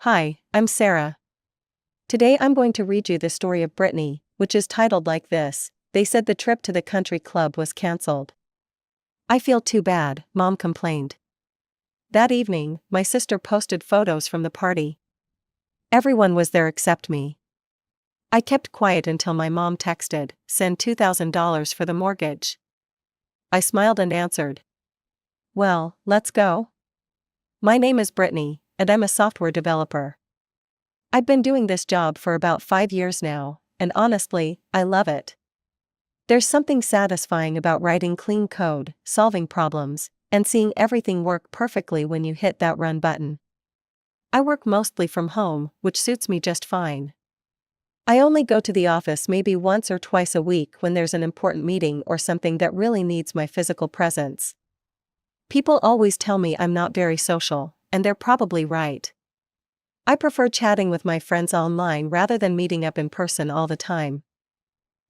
Hi, I'm Sarah. Today I'm going to read you the story of Brittany, which is titled like this: They said the trip to the country club was cancelled. I feel too bad, Mom complained. That evening, my sister posted photos from the party. Everyone was there except me. I kept quiet until my mom texted, "Send $2,000 for the mortgage." I smiled and answered, "Well, let's go." My name is Brittany, and I'm a software developer. I've been doing this job for about 5 years now, and honestly, I love it. There's something satisfying about writing clean code, solving problems, and seeing everything work perfectly when you hit that run button. I work mostly from home, which suits me just fine. I only go to the office maybe once or twice a week when there's an important meeting or something that really needs my physical presence. People always tell me I'm not very social, and they're probably right. I prefer chatting with my friends online rather than meeting up in person all the time.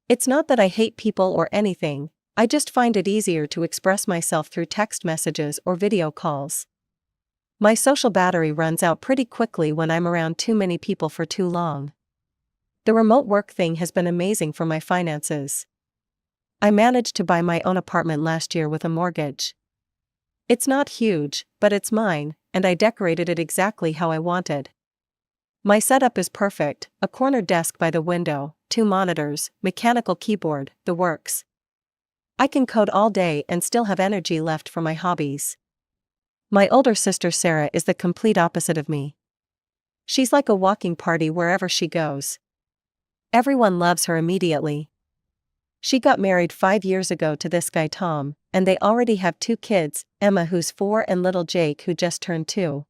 It's not that I hate people or anything, I just find it easier to express myself through text messages or video calls. My social battery runs out pretty quickly when I'm around too many people for too long. The remote work thing has been amazing for my finances. I managed to buy my own apartment last year with a mortgage. It's not huge, but it's mine, and I decorated it exactly how I wanted. My setup is perfect: a corner desk by the window, 2 monitors, mechanical keyboard, the works. I can code all day and still have energy left for my hobbies. My older sister Sarah is the complete opposite of me. She's like a walking party wherever she goes. Everyone loves her immediately. She got married 5 years ago to this guy Tom, and they already have 2 kids, Emma who's 4 and little Jake who just turned 2.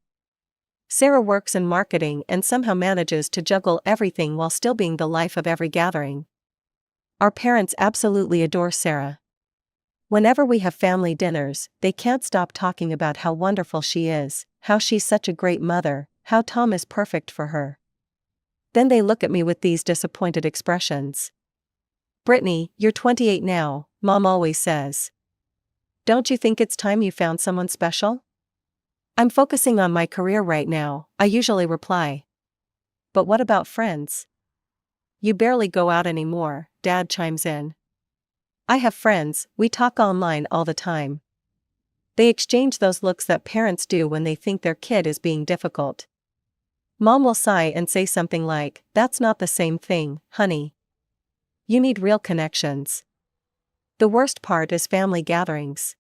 Sarah works in marketing and somehow manages to juggle everything while still being the life of every gathering. Our parents absolutely adore Sarah. Whenever we have family dinners, they can't stop talking about how wonderful she is, how she's such a great mother, how Tom is perfect for her. Then they look at me with these disappointed expressions. "Brittany, you're 28 now," Mom always says. "Don't you think it's time you found someone special?" "I'm focusing on my career right now," I usually reply. "But what about friends?" "You barely go out anymore," Dad chimes in. "I have friends, we talk online all the time." They exchange those looks that parents do when they think their kid is being difficult. Mom will sigh and say something like, "That's not the same thing, honey. You need real connections." The worst part is family gatherings.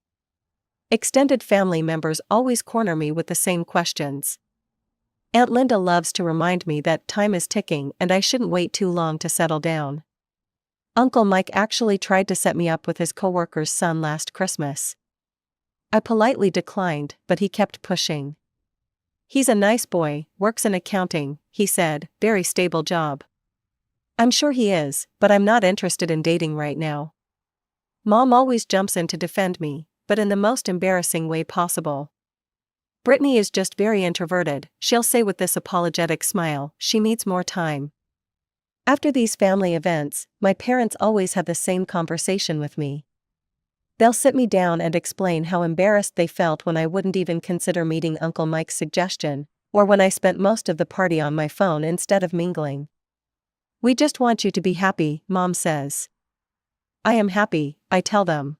Extended family members always corner me with the same questions. Aunt Linda loves to remind me that time is ticking and I shouldn't wait too long to settle down. Uncle Mike actually tried to set me up with his coworker's son last Christmas. I politely declined, but he kept pushing. "He's a nice boy, works in accounting," he said, "very stable job." I'm sure he is, but I'm not interested in dating right now. Mom always jumps in to defend me, but in the most embarrassing way possible. "Brittany is just very introverted," she'll say with this apologetic smile, "she needs more time." After these family events, my parents always have the same conversation with me. They'll sit me down and explain how embarrassed they felt when I wouldn't even consider meeting Uncle Mike's suggestion, or when I spent most of the party on my phone instead of mingling. "We just want you to be happy," Mom says. "I am happy," I tell them.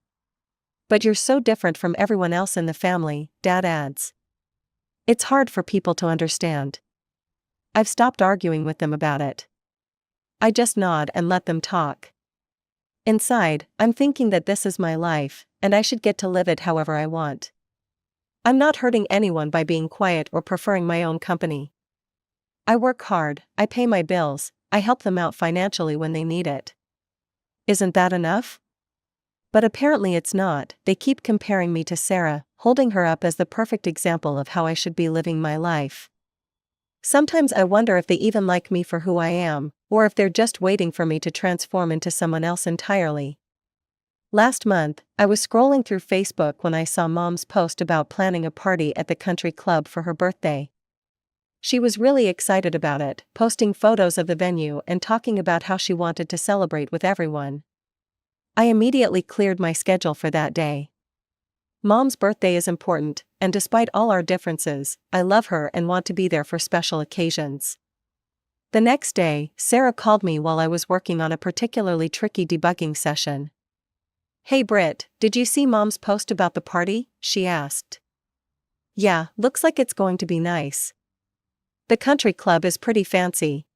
"But you're so different from everyone else in the family," Dad adds. It's hard for people to understand. I've stopped arguing with them about it. I just nod and let them talk. Inside, I'm thinking that this is my life, and I should get to live it however I want. I'm not hurting anyone by being quiet or preferring my own company. I work hard, I pay my bills, I help them out financially when they need it. Isn't that enough? But apparently it's not. They keep comparing me to Sarah, holding her up as the perfect example of how I should be living my life. Sometimes I wonder if they even like me for who I am, or if they're just waiting for me to transform into someone else entirely. Last month, I was scrolling through Facebook when I saw Mom's post about planning a party at the country club for her birthday. She was really excited about it, posting photos of the venue and talking about how she wanted to celebrate with everyone. I immediately cleared my schedule for that day. Mom's birthday is important, and despite all our differences, I love her and want to be there for special occasions. The next day, Sarah called me while I was working on a particularly tricky debugging session. "Hey Britt, did you see Mom's post about the party?" she asked. "Yeah, looks like it's going to be nice. The country club is pretty fancy."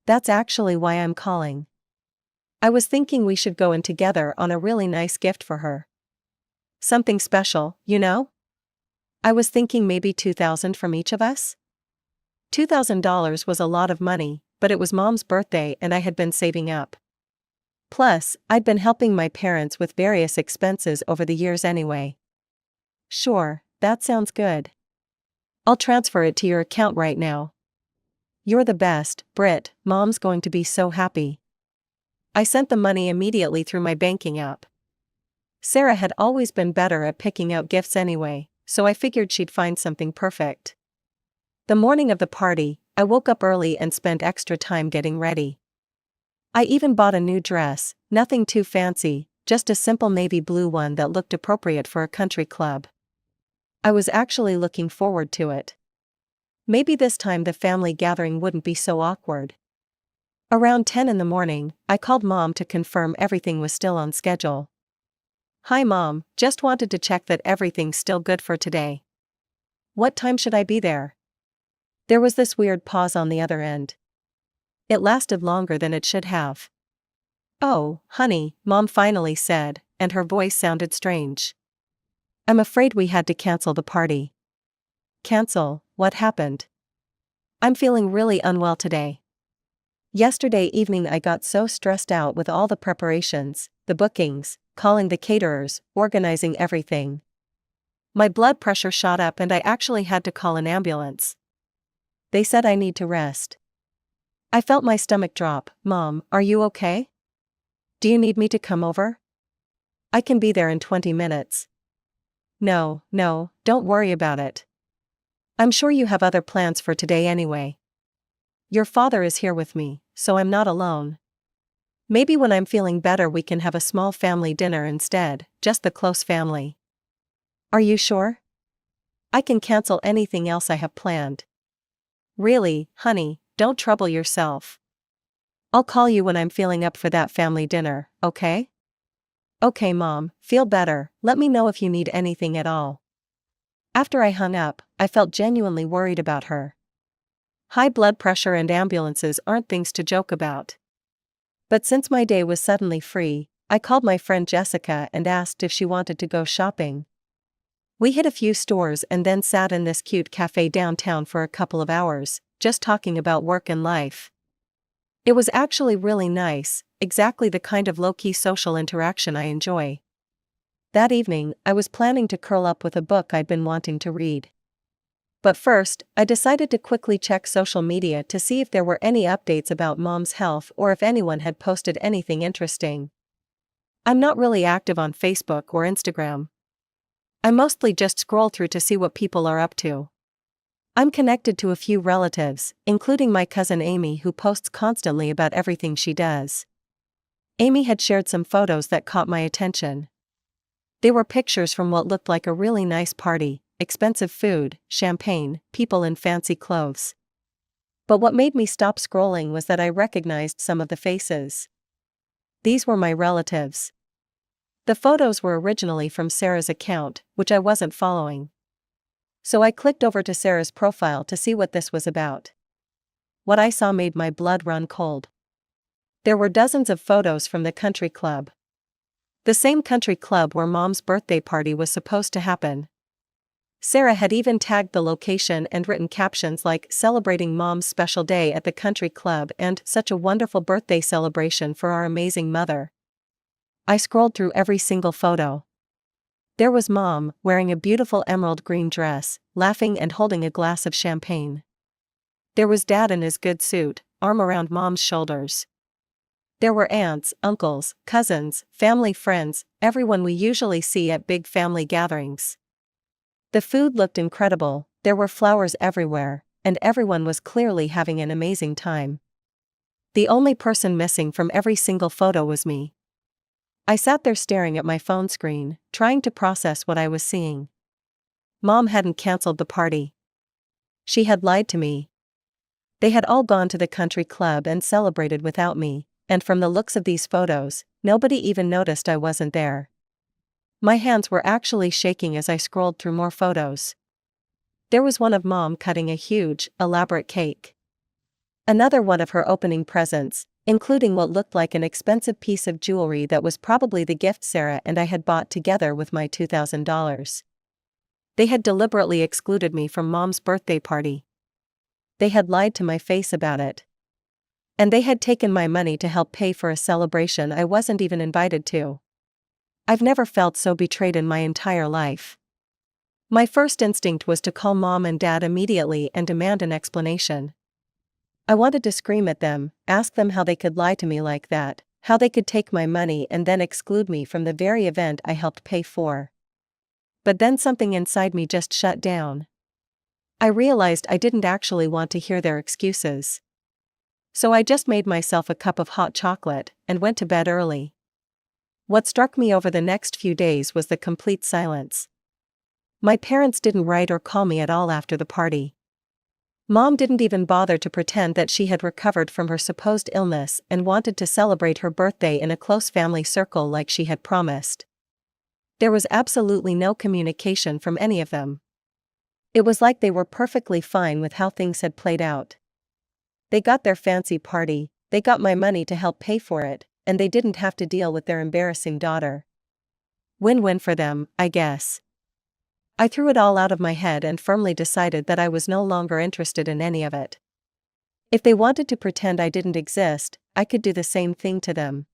"That's actually why I'm calling. I was thinking we should go in together on a really nice gift for her. Something special, you know? I was thinking maybe $2,000 from each of us?" $2,000 was a lot of money, but it was Mom's birthday and I had been saving up. Plus, I'd been helping my parents with various expenses over the years anyway. "Sure, that sounds good. I'll transfer it to your account right now." "You're the best, Britt, Mom's going to be so happy." I sent the money immediately through my banking app. Sarah had always been better at picking out gifts anyway, so I figured she'd find something perfect. The morning of the party, I woke up early and spent extra time getting ready. I even bought a new dress, nothing too fancy, just a simple navy blue one that looked appropriate for a country club. I was actually looking forward to it. Maybe this time the family gathering wouldn't be so awkward. Around 10 in the morning, I called Mom to confirm everything was still on schedule. "Hi Mom, just wanted to check that everything's still good for today. What time should I be there?" There was this weird pause on the other end. It lasted longer than it should have. "Oh, honey," Mom finally said, and her voice sounded strange. "I'm afraid we had to cancel the party." "Cancel? What happened?" "I'm feeling really unwell today. Yesterday evening I got so stressed out with all the preparations, the bookings, calling the caterers, organizing everything. My blood pressure shot up and I actually had to call an ambulance. They said I need to rest." I felt my stomach drop. "Mom, are you okay? Do you need me to come over? I can be there in 20 minutes. No, don't worry about it. I'm sure you have other plans for today anyway. Your father is here with me, so I'm not alone. Maybe when I'm feeling better we can have a small family dinner instead, just the close family." "Are you sure? I can cancel anything else I have planned." "Really, honey, don't trouble yourself. I'll call you when I'm feeling up for that family dinner, okay?" "Okay Mom, feel better, let me know if you need anything at all." After I hung up, I felt genuinely worried about her. High blood pressure and ambulances aren't things to joke about. But since my day was suddenly free, I called my friend Jessica and asked if she wanted to go shopping. We hit a few stores and then sat in this cute cafe downtown for a couple of hours, just talking about work and life. It was actually really nice, exactly the kind of low-key social interaction I enjoy. That evening, I was planning to curl up with a book I'd been wanting to read. But first, I decided to quickly check social media to see if there were any updates about Mom's health or if anyone had posted anything interesting. I'm not really active on Facebook or Instagram. I mostly just scroll through to see what people are up to. I'm connected to a few relatives, including my cousin Amy, who posts constantly about everything she does. Amy had shared some photos that caught my attention. They were pictures from what looked like a really nice party, expensive food, champagne, people in fancy clothes. But what made me stop scrolling was that I recognized some of the faces. These were my relatives. The photos were originally from Sarah's account, which I wasn't following. So I clicked over to Sarah's profile to see what this was about. What I saw made my blood run cold. There were dozens of photos from the country club. The same country club where Mom's birthday party was supposed to happen. Sarah had even tagged the location and written captions like "Celebrating Mom's special day at the country club" and "Such a wonderful birthday celebration for our amazing mother." I scrolled through every single photo. There was Mom, wearing a beautiful emerald green dress, laughing and holding a glass of champagne. There was Dad in his good suit, arm around Mom's shoulders. There were aunts, uncles, cousins, family friends, everyone we usually see at big family gatherings. The food looked incredible, there were flowers everywhere, and everyone was clearly having an amazing time. The only person missing from every single photo was me. I sat there staring at my phone screen, trying to process what I was seeing. Mom hadn't canceled the party. She had lied to me. They had all gone to the country club and celebrated without me, and from the looks of these photos, nobody even noticed I wasn't there. My hands were actually shaking as I scrolled through more photos. There was one of Mom cutting a huge, elaborate cake. Another one of her opening presents, including what looked like an expensive piece of jewelry that was probably the gift Sarah and I had bought together with my $2,000. They had deliberately excluded me from Mom's birthday party. They had lied to my face about it. And they had taken my money to help pay for a celebration I wasn't even invited to. I've never felt so betrayed in my entire life. My first instinct was to call Mom and Dad immediately and demand an explanation. I wanted to scream at them, ask them how they could lie to me like that, how they could take my money and then exclude me from the very event I helped pay for. But then something inside me just shut down. I realized I didn't actually want to hear their excuses. So I just made myself a cup of hot chocolate and went to bed early. What struck me over the next few days was the complete silence. My parents didn't write or call me at all after the party. Mom didn't even bother to pretend that she had recovered from her supposed illness and wanted to celebrate her birthday in a close family circle like she had promised. There was absolutely no communication from any of them. It was like they were perfectly fine with how things had played out. They got their fancy party, they got my money to help pay for it, and they didn't have to deal with their embarrassing daughter. Win-win for them, I guess. I threw it all out of my head and firmly decided that I was no longer interested in any of it. If they wanted to pretend I didn't exist, I could do the same thing to them.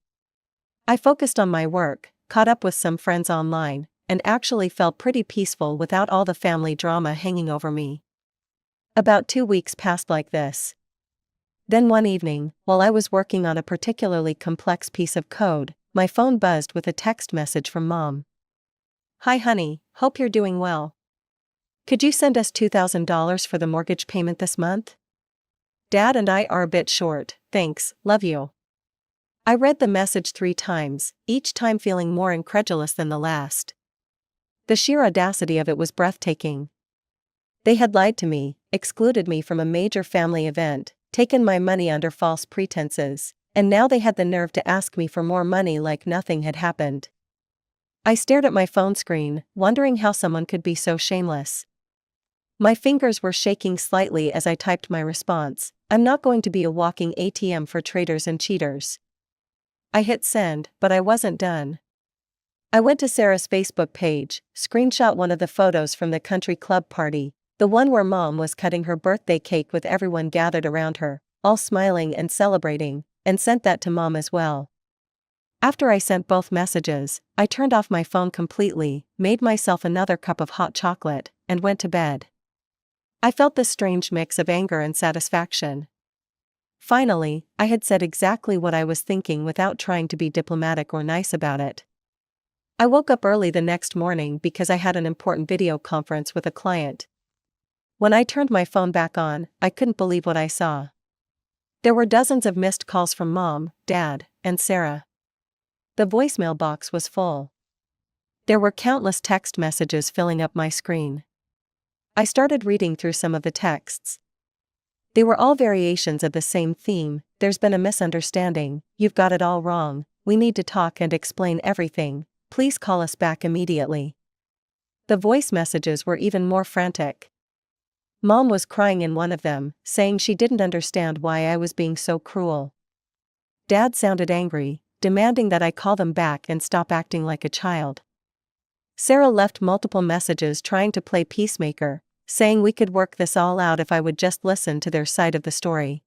I focused on my work, caught up with some friends online, and actually felt pretty peaceful without all the family drama hanging over me. About 2 weeks passed like this. Then one evening, while I was working on a particularly complex piece of code, my phone buzzed with a text message from Mom. "Hi honey, hope you're doing well. Could you send us $2,000 for the mortgage payment this month? Dad and I are a bit short, thanks, love you." I read the message 3 times, each time feeling more incredulous than the last. The sheer audacity of it was breathtaking. They had lied to me, excluded me from a major family event, taken my money under false pretenses, and now they had the nerve to ask me for more money like nothing had happened. I stared at my phone screen, wondering how someone could be so shameless. My fingers were shaking slightly as I typed my response. "I'm not going to be a walking ATM for traitors and cheaters." I hit send, but I wasn't done. I went to Sarah's Facebook page, screenshot one of the photos from the country club party, the one where Mom was cutting her birthday cake with everyone gathered around her, all smiling and celebrating, and sent that to Mom as well. After I sent both messages, I turned off my phone completely, made myself another cup of hot chocolate, and went to bed. I felt this strange mix of anger and satisfaction. Finally, I had said exactly what I was thinking without trying to be diplomatic or nice about it. I woke up early the next morning because I had an important video conference with a client. When I turned my phone back on, I couldn't believe what I saw. There were dozens of missed calls from Mom, Dad, and Sarah. The voicemail box was full. There were countless text messages filling up my screen. I started reading through some of the texts. They were all variations of the same theme: "There's been a misunderstanding, you've got it all wrong, we need to talk and explain everything, please call us back immediately." The voice messages were even more frantic. Mom was crying in one of them, saying she didn't understand why I was being so cruel. Dad sounded angry, demanding that I call them back and stop acting like a child. Sarah left multiple messages trying to play peacemaker, saying we could work this all out if I would just listen to their side of the story.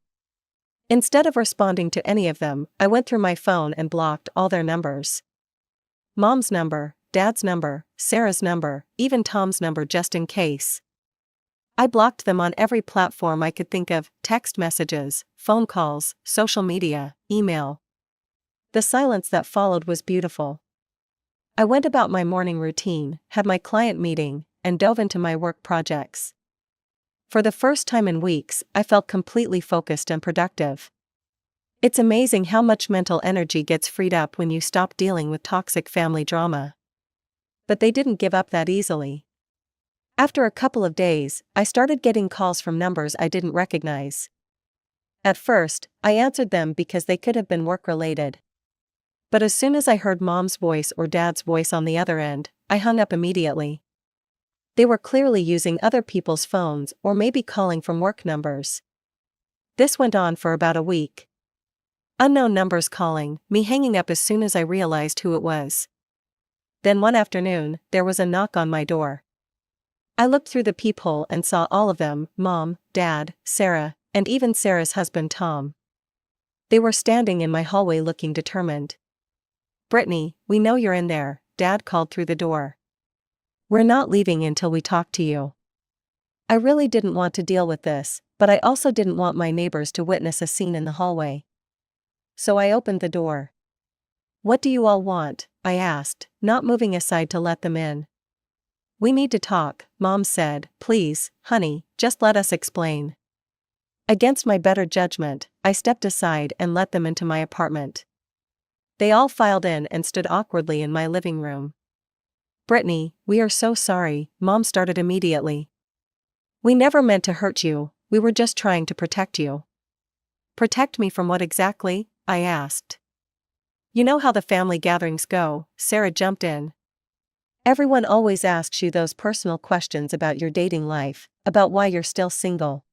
Instead of responding to any of them, I went through my phone and blocked all their numbers. Mom's number, Dad's number, Sarah's number, even Tom's number just in case. I blocked them on every platform I could think of: text messages, phone calls, social media, email. The silence that followed was beautiful. I went about my morning routine, had my client meeting, and dove into my work projects. For the first time in weeks, I felt completely focused and productive. It's amazing how much mental energy gets freed up when you stop dealing with toxic family drama. But they didn't give up that easily. After a couple of days, I started getting calls from numbers I didn't recognize. At first, I answered them because they could have been work-related. But as soon as I heard Mom's voice or Dad's voice on the other end, I hung up immediately. They were clearly using other people's phones or maybe calling from work numbers. This went on for about a week. Unknown numbers calling, me hanging up as soon as I realized who it was. Then one afternoon, there was a knock on my door. I looked through the peephole and saw all of them, Mom, Dad, Sarah, and even Sarah's husband Tom. They were standing in my hallway looking determined. "Brittany, we know you're in there," Dad called through the door. "We're not leaving until we talk to you." I really didn't want to deal with this, but I also didn't want my neighbors to witness a scene in the hallway. So I opened the door. "What do you all want?" I asked, not moving aside to let them in. "We need to talk," Mom said. "Please, honey, just let us explain." Against my better judgment, I stepped aside and let them into my apartment. They all filed in and stood awkwardly in my living room. "Brittany, we are so sorry," Mom started immediately. "We never meant to hurt you, we were just trying to protect you." "Protect me from what exactly?" I asked. "You know how the family gatherings go," Sarah jumped in. "Everyone always asks you those personal questions about your dating life, about why you're still single.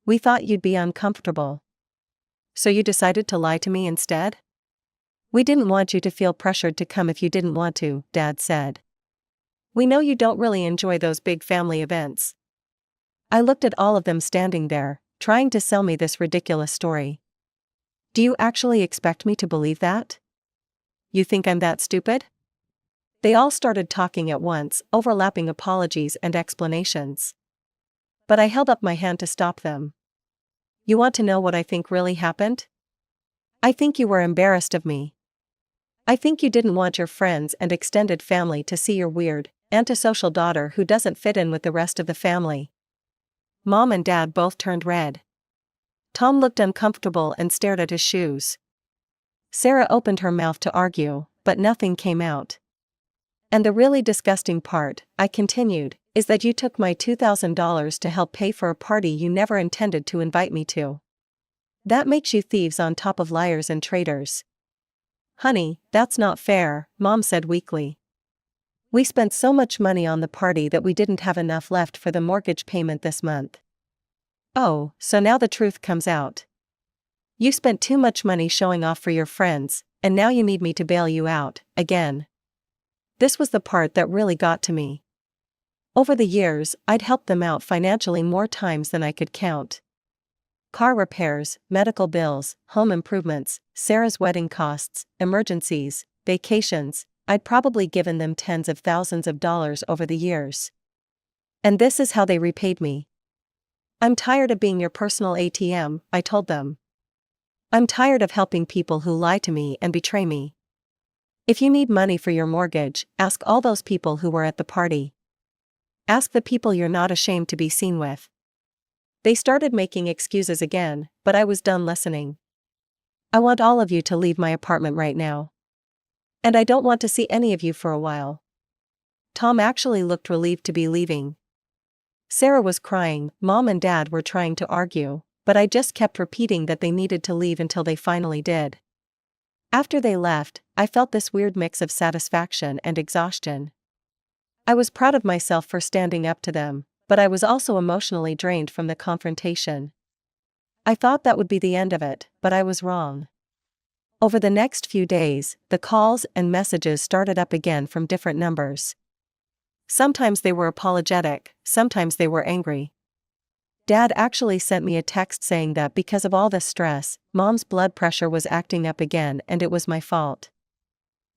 We thought you'd be uncomfortable. So you decided to lie to me instead?" "We didn't want you to feel pressured to come if you didn't want to," Dad said. "We know you don't really enjoy those big family events." I looked at all of them standing there, trying to sell me this ridiculous story. "Do you actually expect me to believe that? You think I'm that stupid?" They all started talking at once, overlapping apologies and explanations. But I held up my hand to stop them. "You want to know what I think really happened? I think you were embarrassed of me. I think you didn't want your friends and extended family to see your weird, antisocial daughter who doesn't fit in with the rest of the family." Mom and Dad both turned red. Tom looked uncomfortable and stared at his shoes. Sarah opened her mouth to argue, but nothing came out. "And the really disgusting part," I continued, "is that you took my $2,000 to help pay for a party you never intended to invite me to. That makes you thieves on top of liars and traitors." "Honey, that's not fair," Mom said weakly. "We spent so much money on the party that we didn't have enough left for the mortgage payment this month." "Oh, so now the truth comes out. You spent too much money showing off for your friends, and now you need me to bail you out, again." This was the part that really got to me. Over the years, I'd helped them out financially more times than I could count. Car repairs, medical bills, home improvements, Sarah's wedding costs, emergencies, vacations, I'd probably given them tens of thousands of dollars over the years. And this is how they repaid me. "I'm tired of being your personal ATM," I told them. "I'm tired of helping people who lie to me and betray me. If you need money for your mortgage, ask all those people who were at the party. Ask the people you're not ashamed to be seen with." They started making excuses again, but I was done listening. "I want all of you to leave my apartment right now. And I don't want to see any of you for a while." Tom actually looked relieved to be leaving. Sarah was crying, Mom and Dad were trying to argue, but I just kept repeating that they needed to leave until they finally did. After they left, I felt this weird mix of satisfaction and exhaustion. I was proud of myself for standing up to them, but I was also emotionally drained from the confrontation. I thought that would be the end of it, but I was wrong. Over the next few days, the calls and messages started up again from different numbers. Sometimes they were apologetic, sometimes they were angry. Dad actually sent me a text saying that because of all this stress, Mom's blood pressure was acting up again and it was my fault.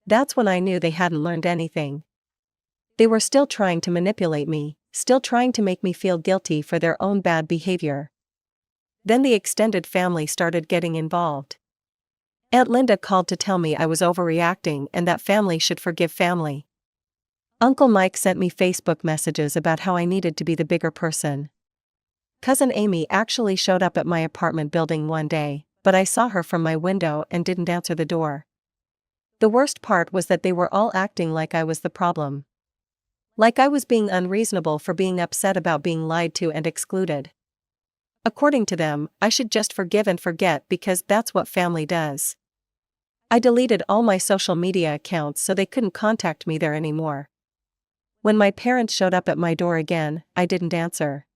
That's when I knew they hadn't learned anything. They were still trying to manipulate me, still trying to make me feel guilty for their own bad behavior. Then the extended family started getting involved. Aunt Linda called to tell me I was overreacting and that family should forgive family. Uncle Mike sent me Facebook messages about how I needed to be the bigger person. Cousin Amy actually showed up at my apartment building one day, but I saw her from my window and didn't answer the door. The worst part was that they were all acting like I was the problem. Like I was being unreasonable for being upset about being lied to and excluded. According to them, I should just forgive and forget because that's what family does. I deleted all my social media accounts so they couldn't contact me there anymore. When my parents showed up at my door again, I didn't answer.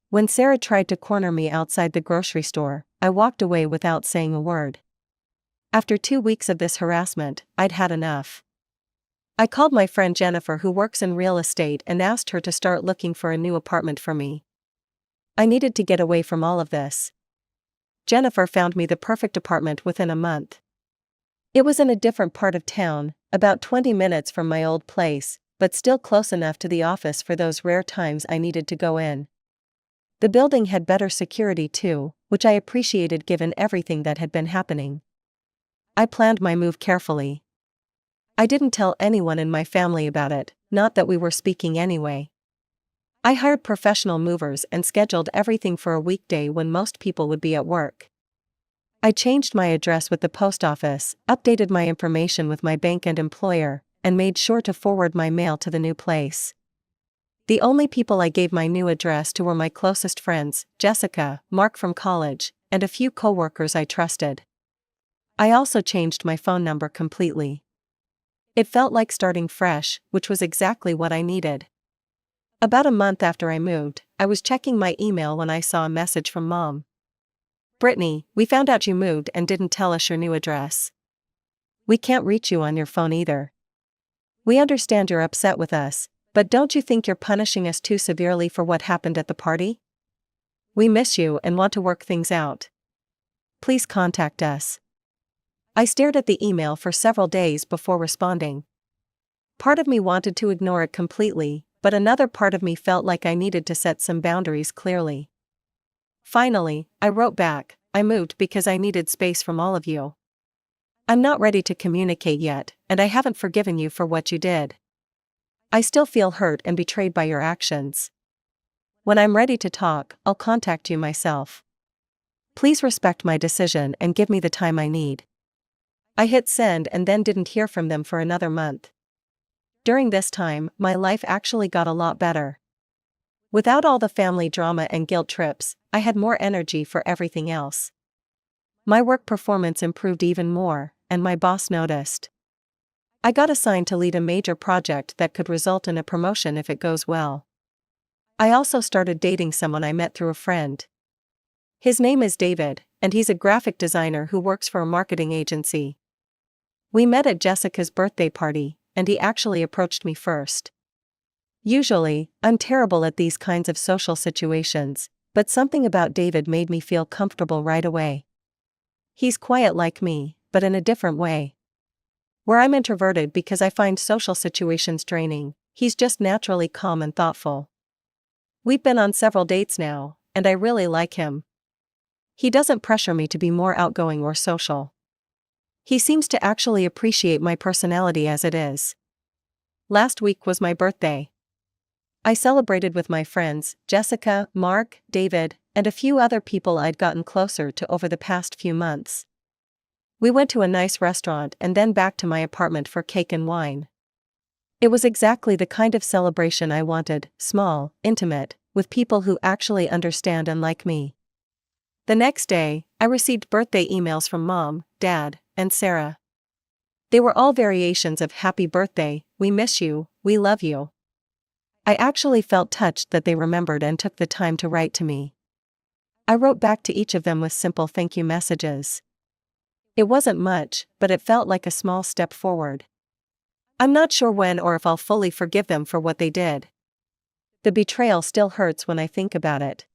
When Sarah tried to corner me outside the grocery store, I walked away without saying a word. After 2 weeks of this harassment, I'd had enough. I called my friend Jennifer, who works in real estate, and asked her to start looking for a new apartment for me. I needed to get away from all of this. Jennifer found me the perfect apartment within a month. It was in a different part of town, about 20 minutes from my old place, but still close enough to the office for those rare times I needed to go in. The building had better security too, which I appreciated given everything that had been happening. I planned my move carefully. I didn't tell anyone in my family about it, not that we were speaking anyway. I hired professional movers and scheduled everything for a weekday when most people would be at work. I changed my address with the post office, updated my information with my bank and employer, and made sure to forward my mail to the new place. The only people I gave my new address to were my closest friends, Jessica, Mark from college, and a few coworkers I trusted. I also changed my phone number completely. It felt like starting fresh, which was exactly what I needed. About a month after I moved, I was checking my email when I saw a message from Mom. "Brittany, we found out you moved and didn't tell us your new address. We can't reach you on your phone either. We understand you're upset with us, but don't you think you're punishing us too severely for what happened at the party? We miss you and want to work things out. Please contact us." I stared at the email for several days before responding. Part of me wanted to ignore it completely, but another part of me felt like I needed to set some boundaries clearly. Finally, I wrote back, "I moved because I needed space from all of you. I'm not ready to communicate yet, and I haven't forgiven you for what you did. I still feel hurt and betrayed by your actions. When I'm ready to talk, I'll contact you myself. Please respect my decision and give me the time I need." I hit send and then didn't hear from them for another month. During this time, my life actually got a lot better. Without all the family drama and guilt trips, I had more energy for everything else. My work performance improved even more, and my boss noticed. I got assigned to lead a major project that could result in a promotion if it goes well. I also started dating someone I met through a friend. His name is David, and he's a graphic designer who works for a marketing agency. We met at Jessica's birthday party, and he actually approached me first. Usually, I'm terrible at these kinds of social situations, but something about David made me feel comfortable right away. He's quiet like me, but in a different way. Where I'm introverted because I find social situations draining, he's just naturally calm and thoughtful. We've been on several dates now, and I really like him. He doesn't pressure me to be more outgoing or social. He seems to actually appreciate my personality as it is. Last week was my birthday. I celebrated with my friends, Jessica, Mark, David, and a few other people I'd gotten closer to over the past few months. We went to a nice restaurant and then back to my apartment for cake and wine. It was exactly the kind of celebration I wanted, small, intimate, with people who actually understand and like me. The next day, I received birthday emails from Mom, Dad, and Sarah. They were all variations of "Happy birthday, we miss you, we love you." I actually felt touched that they remembered and took the time to write to me. I wrote back to each of them with simple thank you messages. It wasn't much, but it felt like a small step forward. I'm not sure when or if I'll fully forgive them for what they did. The betrayal still hurts when I think about it.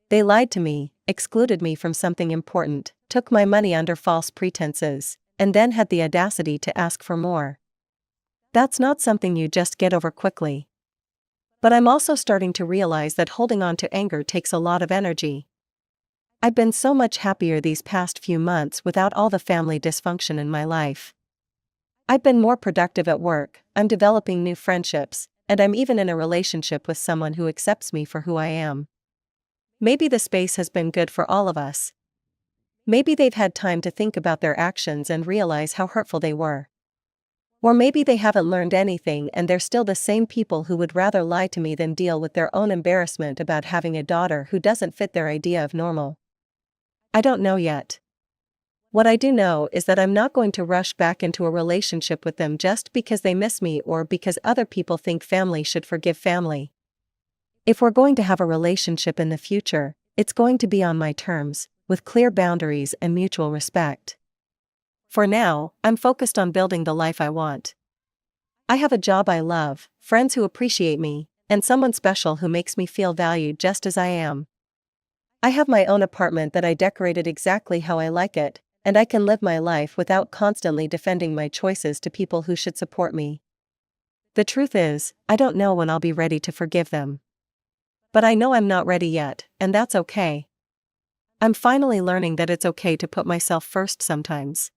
They lied to me, excluded me from something important, took my money under false pretenses, and then had the audacity to ask for more. That's not something you just get over quickly. But I'm also starting to realize that holding on to anger takes a lot of energy. I've been so much happier these past few months without all the family dysfunction in my life. I've been more productive at work, I'm developing new friendships, and I'm even in a relationship with someone who accepts me for who I am. Maybe the space has been good for all of us. Maybe they've had time to think about their actions and realize how hurtful they were. Or maybe they haven't learned anything and they're still the same people who would rather lie to me than deal with their own embarrassment about having a daughter who doesn't fit their idea of normal. I don't know yet. What I do know is that I'm not going to rush back into a relationship with them just because they miss me or because other people think family should forgive family. If we're going to have a relationship in the future, it's going to be on my terms, with clear boundaries and mutual respect. For now, I'm focused on building the life I want. I have a job I love, friends who appreciate me, and someone special who makes me feel valued just as I am. I have my own apartment that I decorated exactly how I like it, and I can live my life without constantly defending my choices to people who should support me. The truth is, I don't know when I'll be ready to forgive them. But I know I'm not ready yet, and that's okay. I'm finally learning that it's okay to put myself first sometimes.